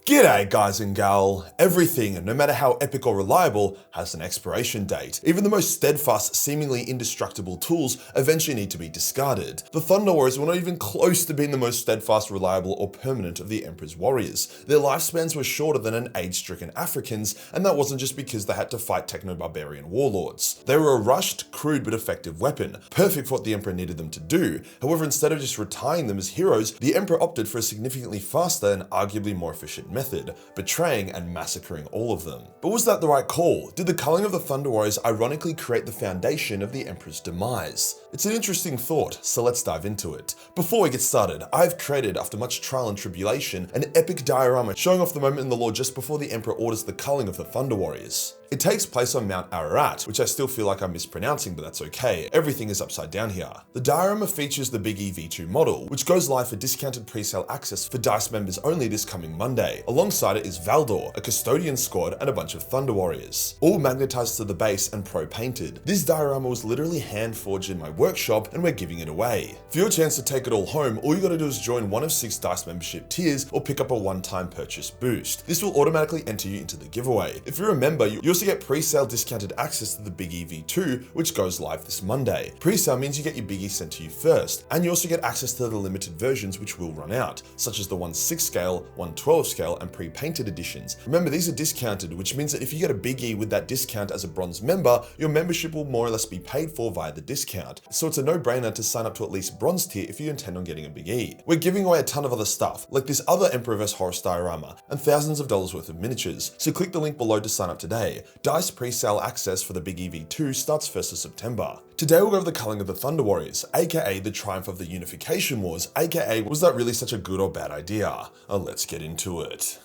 G'day guys and gal. Everything, no matter how epic or reliable, has an expiration date. Even the most steadfast, seemingly indestructible tools eventually need to be discarded. The Thunder Warriors were not even close to being the most steadfast, reliable, or permanent of the Emperor's warriors. Their lifespans were shorter than an age-stricken African's, and that wasn't just because they had to fight techno-barbarian warlords. They were a rushed, crude but effective weapon, perfect for what the Emperor needed them to do. However, instead of just retiring them as heroes, the Emperor opted for a significantly faster and arguably more efficient method, betraying and massacring all of them. But was that the right call? Did the culling of the Thunder Warriors ironically create the foundation of the Emperor's demise? It's an interesting thought, so let's dive into it. Before we get started, I've created, after much trial and tribulation, an epic diorama showing off the moment in the lore just before the Emperor orders the culling of the Thunder Warriors. It takes place on Mt Ararat, which I still feel like I'm mispronouncing, but that's okay. Everything is upside down here. The diorama features the Big E V2 model, which goes live for discounted pre-sale access for DICE members only this coming Monday. Alongside it is Valdor, a custodian squad, and a bunch of Thunder Warriors, all magnetized to the base and pro-painted. This diorama was literally hand-forged in my workshop, and we're giving it away. For your chance to take it all home, all you gotta do is join one of 6 DICE membership tiers or pick up a one-time purchase boost. This will automatically enter you into the giveaway. If you're a member, you also get pre-sale discounted access to the Big E V2, which goes live this Monday. Pre-sale means you get your Big E sent to you first, and you also get access to the limited versions which will run out, such as the 1/6 scale, 1/12 scale, and pre-painted editions. Remember, these are discounted, which means that if you get a Big E with that discount as a bronze member, your membership will more or less be paid for via the discount. So it's a no-brainer to sign up to at least bronze tier if you intend on getting a Big E. We're giving away a ton of other stuff, like this other Emperor vs Horus diorama, and thousands of dollars worth of miniatures, so click the link below to sign up today. DICE pre-sale access for the Big E V2 starts 1st of September. Today we'll go over the culling of the Thunder Warriors, aka the triumph of the Unification Wars, aka was that really such a good or bad idea? Let's get into it.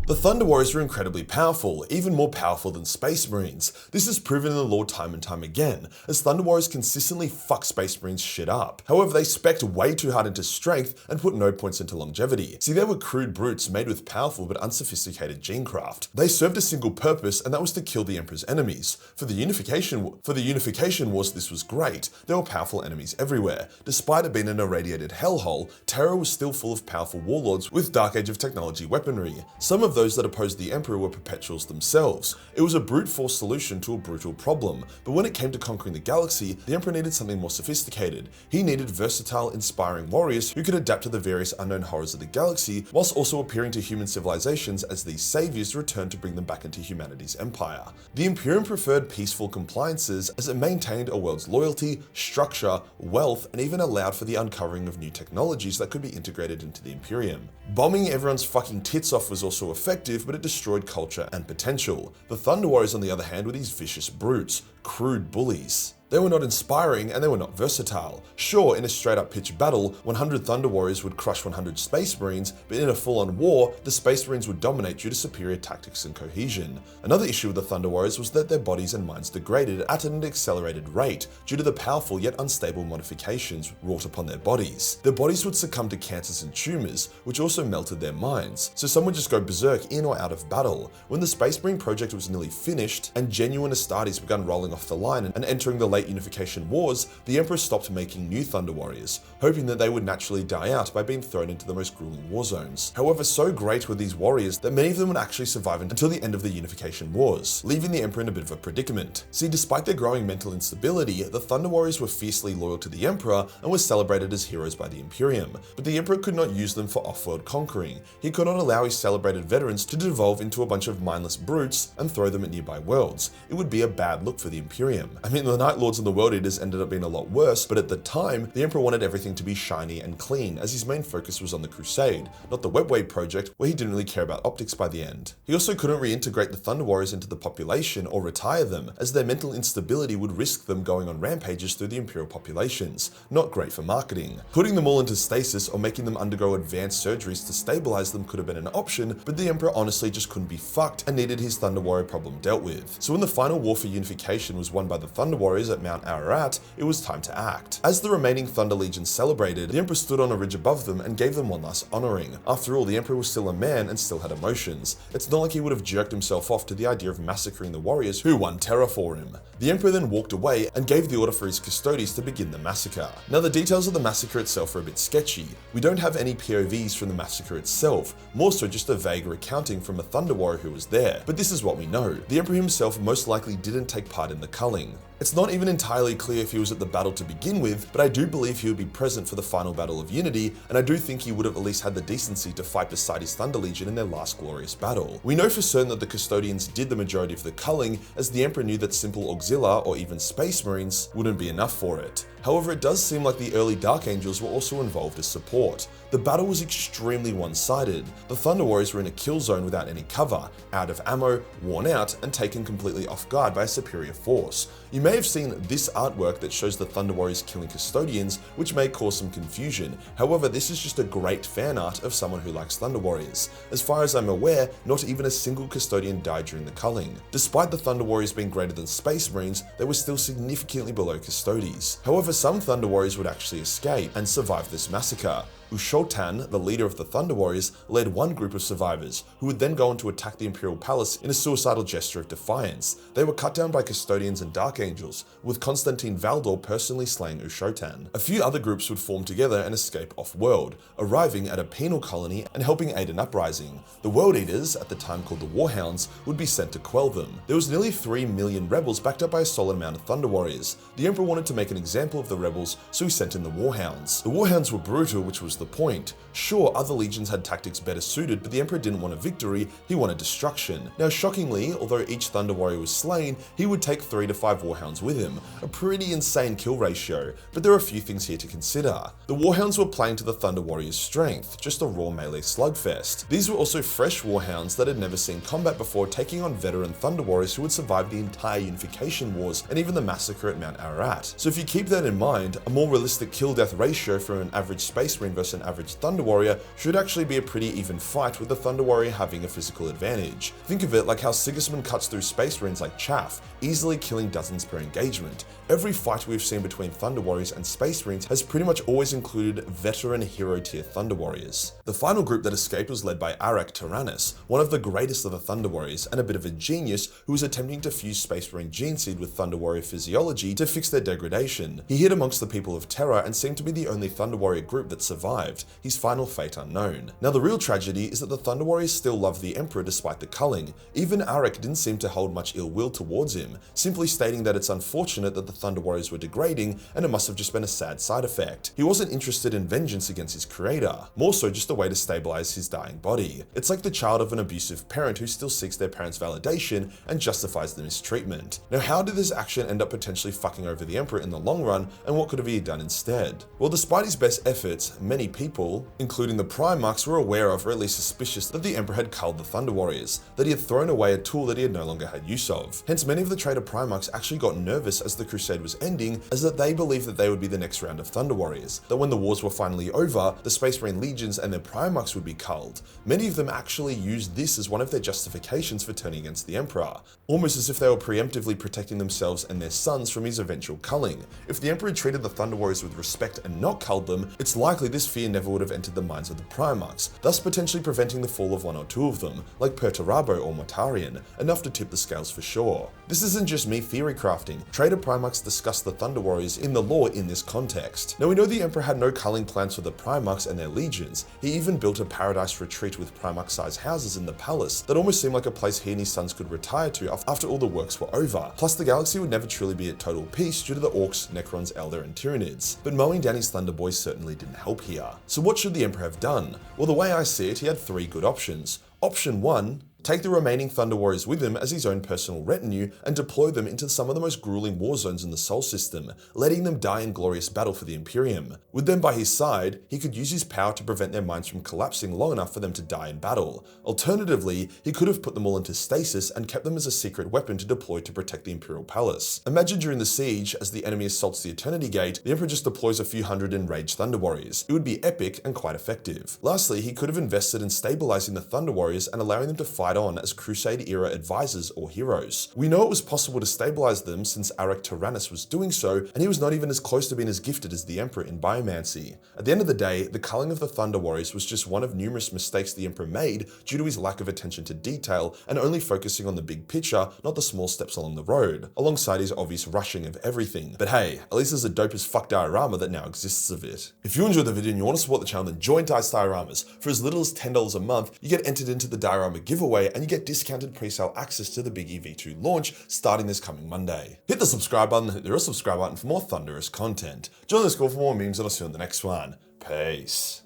The Thunder Warriors were incredibly powerful, even more powerful than Space Marines. This is proven in the lore time and time again, as Thunder Warriors consistently fuck Space Marines shit up. However, they spec'd way too hard into strength and put no points into longevity. See, they were crude brutes made with powerful but unsophisticated genecraft. They served a single purpose, and that was to kill the Emperor's enemies. For the Unification Wars, this was great. There were powerful enemies everywhere. Despite it being an irradiated hellhole, Terra was still full of powerful warlords with Dark Age of Technology weaponry. Some of those that opposed the Emperor were perpetuals themselves. It was a brute force solution to a brutal problem, but when it came to conquering the galaxy, the Emperor needed something more sophisticated. He needed versatile, inspiring warriors who could adapt to the various unknown horrors of the galaxy, whilst also appearing to human civilizations as these saviors returned to bring them back into humanity's empire. The Imperium preferred peaceful compliances as it maintained a world's loyalty, structure, wealth, and even allowed for the uncovering of new technologies that could be integrated into the Imperium. Bombing everyone's fucking tits off was also effective, but it destroyed culture and potential. The Thunder Warriors, on the other hand, were these vicious brutes, crude bullies. They were not inspiring and they were not versatile. Sure, in a straight up pitch battle, 100 Thunder Warriors would crush 100 Space Marines, but in a full-on war, the Space Marines would dominate due to superior tactics and cohesion. Another issue with the Thunder Warriors was that their bodies and minds degraded at an accelerated rate due to the powerful yet unstable modifications wrought upon their bodies. Their bodies would succumb to cancers and tumors, which also melted their minds, so some would just go berserk in or out of battle. When the Space Marine project was nearly finished and genuine Astartes began rolling off the line and entering the late Unification Wars, the Emperor stopped making new Thunder Warriors, hoping that they would naturally die out by being thrown into the most grueling war zones. However, so great were these warriors that many of them would actually survive until the end of the Unification Wars, leaving the Emperor in a bit of a predicament. See, despite their growing mental instability, the Thunder Warriors were fiercely loyal to the Emperor and were celebrated as heroes by the Imperium, but the Emperor could not use them for off-world conquering. He could not allow his celebrated veterans to devolve into a bunch of mindless brutes and throw them at nearby worlds. It would be a bad look for the Imperium. I mean, the Night Lords and the World Eaters ended up being a lot worse, but at the time, the Emperor wanted everything to be shiny and clean, as his main focus was on the Crusade, not the Webway project, where he didn't really care about optics by the end. He also couldn't reintegrate the Thunder Warriors into the population or retire them, as their mental instability would risk them going on rampages through the Imperial populations. Not great for marketing. Putting them all into stasis or making them undergo advanced surgeries to stabilize them could have been an option, but the Emperor honestly just couldn't be fucked and needed his Thunder Warrior problem dealt with. So when the final war for unification was won by the Thunder Warriors at Mt Ararat, it was time to act. As the remaining Thunder Legion celebrated, the Emperor stood on a ridge above them and gave them one last honoring. After all, the Emperor was still a man and still had emotions. It's not like he would have jerked himself off to the idea of massacring the warriors who won terror for him. The Emperor then walked away and gave the order for his custodies to begin the massacre. Now, the details of the massacre itself are a bit sketchy. We don't have any POVs from the massacre itself, more so just a vague recounting from a Thunder Warrior who was there. But this is what we know. The Emperor himself most likely didn't take part in the culling. It's not even entirely clear if he was at the battle to begin with, but I do believe he would be present for the final battle of Unity, and I do think he would have at least had the decency to fight beside his Thunder Legion in their last glorious battle. We know for certain that the Custodians did the majority of the culling, as the Emperor knew that simple Auxilia or even Space Marines wouldn't be enough for it. However, it does seem like the early Dark Angels were also involved as support. The battle was extremely one-sided. The Thunder Warriors were in a kill zone without any cover, out of ammo, worn out, and taken completely off guard by a superior force. You may have seen this artwork that shows the Thunder Warriors killing Custodians, which may cause some confusion. However, this is just a great fan art of someone who likes Thunder Warriors. As far as I'm aware, not even a single Custodian died during the culling. Despite the Thunder Warriors being greater than Space Marines, they were still significantly below Custodes. However, some Thunder Warriors would actually escape and survive this massacre. Ushotan, the leader of the Thunder Warriors, led one group of survivors, who would then go on to attack the Imperial Palace in a suicidal gesture of defiance. They were cut down by Custodians and Dark Angels, with Constantine Valdor personally slaying Ushotan. A few other groups would form together and escape off-world, arriving at a penal colony and helping aid an uprising. The World Eaters, at the time called the Warhounds, would be sent to quell them. There was nearly 3 million rebels backed up by a solid amount of Thunder Warriors. The Emperor wanted to make an example of the rebels, so he sent in the Warhounds. The Warhounds were brutal, which was the point. Sure, other legions had tactics better suited, but the Emperor didn't want a victory, he wanted destruction. Now, shockingly, although each Thunder Warrior was slain, he would take 3 to 5 Warhounds with him, a pretty insane kill ratio, but there are a few things here to consider. The Warhounds were playing to the Thunder Warriors' strength, just a raw melee slugfest. These were also fresh Warhounds that had never seen combat before, taking on veteran Thunder Warriors who had survived the entire Unification Wars and even the massacre at Mt Ararat. So if you keep that in mind, a more realistic kill-death ratio for an average Space Marine versus an average Thunder Warrior should actually be a pretty even fight, with the Thunder Warrior having a physical advantage. Think of it like how Sigismund cuts through Space Marines like chaff, easily killing dozens per engagement. Every fight we've seen between Thunder Warriors and Space Marines has pretty much always included veteran hero tier Thunder Warriors. The final group that escaped was led by Arak Tyrannus, one of the greatest of the Thunder Warriors and a bit of a genius who was attempting to fuse Space Marine gene seed with Thunder Warrior physiology to fix their degradation. He hid amongst the people of Terra and seemed to be the only Thunder Warrior group that survived, his final fate unknown. Now, the real tragedy is that the Thunder Warriors still loved the Emperor despite the culling. Even Arak didn't seem to hold much ill will towards him, simply stating that it's unfortunate that the Thunder Warriors were degrading and it must have just been a sad side effect. He wasn't interested in vengeance against his creator, more so just a way to stabilize his dying body. It's like the child of an abusive parent who still seeks their parents' validation and justifies the mistreatment. Now, how did this action end up potentially fucking over the Emperor in the long run, and what could have he done instead? Well, despite his best efforts, many people, including the Primarchs, were aware of, or at least suspicious, that the Emperor had culled the Thunder Warriors, that he had thrown away a tool that he had no longer had use of. Hence, many of the traitor Primarchs actually got nervous as the crusade was ending, as that they believed that they would be the next round of Thunder Warriors, that when the wars were finally over, the Space Marine legions and their Primarchs would be culled. Many of them actually used this as one of their justifications for turning against the Emperor, almost as if they were preemptively protecting themselves and their sons from his eventual culling. If the Emperor treated the Thunder Warriors with respect and not culled them, it's likely this fear never would have entered the minds of the Primarchs, thus potentially preventing the fall of one or two of them, like Perturabo or Mortarion, enough to tip the scales for sure. This isn't just me theory crafting. Traitor Primarchs discuss the Thunder Warriors in the lore in this context. Now, we know the Emperor had no culling plans for the Primarchs and their legions. He even built a paradise retreat with Primarch-sized houses in the palace that almost seemed like a place he and his sons could retire to after all the works were over. Plus, the galaxy would never truly be at total peace due to the Orcs, Necrons, Eldar, and Tyranids. But mowing down his Thunder Boys certainly didn't help here. So what should the Emperor have done? Well, the way I see it, he had 3 good options. Option 1, take the remaining Thunder Warriors with him as his own personal retinue and deploy them into some of the most grueling war zones in the Sol system, letting them die in glorious battle for the Imperium. With them by his side, he could use his power to prevent their minds from collapsing long enough for them to die in battle. Alternatively, he could have put them all into stasis and kept them as a secret weapon to deploy to protect the Imperial Palace. Imagine during the siege, as the enemy assaults the Eternity Gate, the Emperor just deploys a few hundred enraged Thunder Warriors. It would be epic and quite effective. Lastly, he could have invested in stabilizing the Thunder Warriors and allowing them to fight add on as Crusade-era advisors or heroes. We know it was possible to stabilize them since Arak Tyrannus was doing so, and he was not even as close to being as gifted as the Emperor in biomancy. At the end of the day, the culling of the Thunder Warriors was just one of numerous mistakes the Emperor made due to his lack of attention to detail and only focusing on the big picture, not the small steps along the road, alongside his obvious rushing of everything. But hey, at least there's a dope as fuck diorama that now exists of it. If you enjoyed the video and you want to support the channel, then join Dice Dioramas. For as little as $10 a month, you get entered into the diorama giveaway and you get discounted pre-sale access to the Big EV2 launch starting this coming Monday. Hit the subscribe button, hit the real subscribe button for more thunderous content. Join the school for more memes and I'll see you in the next one. Peace.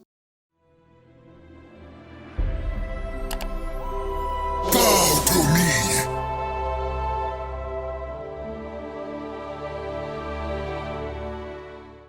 Go!